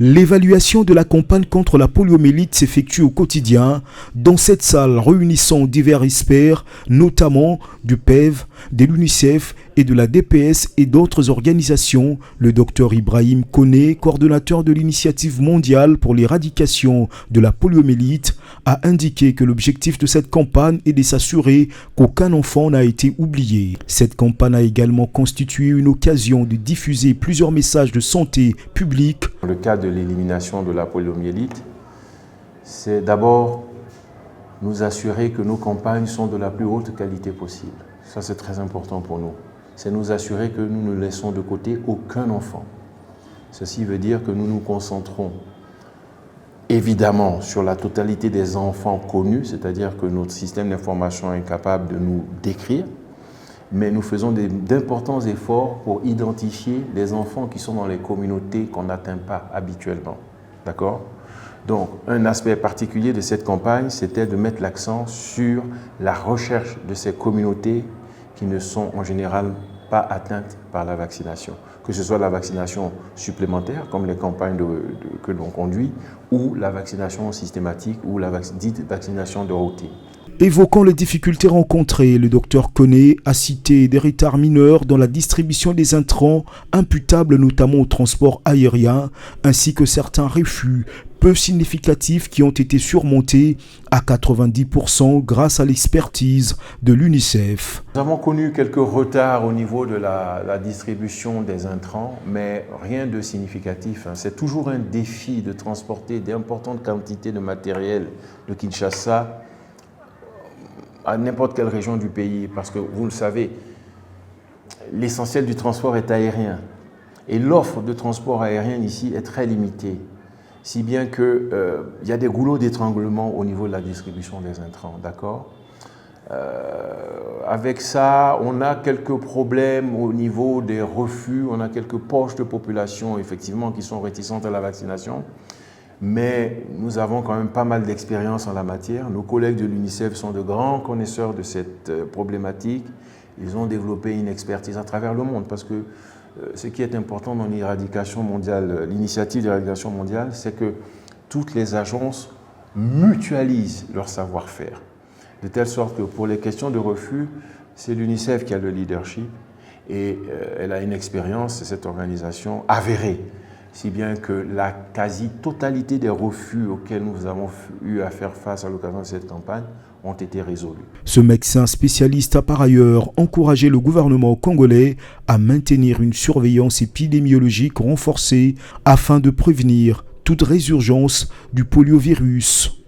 L'évaluation de la campagne contre la poliomyélite s'effectue au quotidien dans cette salle réunissant divers experts, notamment du PEV, de l'UNICEF et de la DPS et d'autres organisations. Le Dr Ibrahim Koné, coordonnateur de l'initiative mondiale pour l'éradication de la poliomyélite, a indiqué que l'objectif de cette campagne est de s'assurer qu'aucun enfant n'a été oublié. Cette campagne a également constitué une occasion de diffuser plusieurs messages de santé publique. Dans le cadre de l'élimination de la poliomyélite, c'est d'abord nous assurer que nos campagnes sont de la plus haute qualité possible. Ça, c'est très important pour nous. C'est nous assurer que nous ne laissons de côté aucun enfant. Ceci veut dire que nous nous concentrons évidemment sur la totalité des enfants connus, c'est-à-dire que notre système d'information est capable de nous décrire, mais nous faisons d'importants efforts pour identifier les enfants qui sont dans les communautés qu'on n'atteint pas habituellement. D'accord ? Donc, un aspect particulier de cette campagne, c'était de mettre l'accent sur la recherche de ces communautés qui ne sont en général pas atteintes par la vaccination. Que ce soit la vaccination supplémentaire, comme les campagnes que l'on conduit, ou la vaccination systématique, ou la dite vaccination de routine. Évoquant les difficultés rencontrées, le Dr Koné a cité des retards mineurs dans la distribution des intrants imputables notamment au transport aérien, ainsi que certains refus peu significatifs qui ont été surmontés à 90% grâce à l'expertise de l'UNICEF. Nous avons connu quelques retards au niveau de la distribution des intrants, mais rien de significatif. C'est toujours un défi de transporter d'importantes quantités de matériel de Kinshasa à n'importe quelle région du pays, parce que vous le savez, l'essentiel du transport est aérien. Et l'offre de transport aérien ici est très limitée, si bien qu'il y a des goulots d'étranglement au niveau de la distribution des intrants, d'accord ? Avec ça, on a quelques problèmes au niveau des refus, on a quelques poches de population, effectivement, qui sont réticentes à la vaccination. Mais nous avons quand même pas mal d'expérience en la matière. Nos collègues de l'UNICEF sont de grands connaisseurs de cette problématique. Ils ont développé une expertise à travers le monde parce que ce qui est important dans l'éradication mondiale, l'initiative d'éradication mondiale, c'est que toutes les agences mutualisent leur savoir-faire. De telle sorte que pour les questions de refus, c'est l'UNICEF qui a le leadership et elle a une expérience, cette organisation avérée. Si bien que la quasi-totalité des refus auxquels nous avons eu à faire face à l'occasion de cette campagne ont été résolus. Ce médecin spécialiste a par ailleurs encouragé le gouvernement congolais à maintenir une surveillance épidémiologique renforcée afin de prévenir toute résurgence du poliovirus.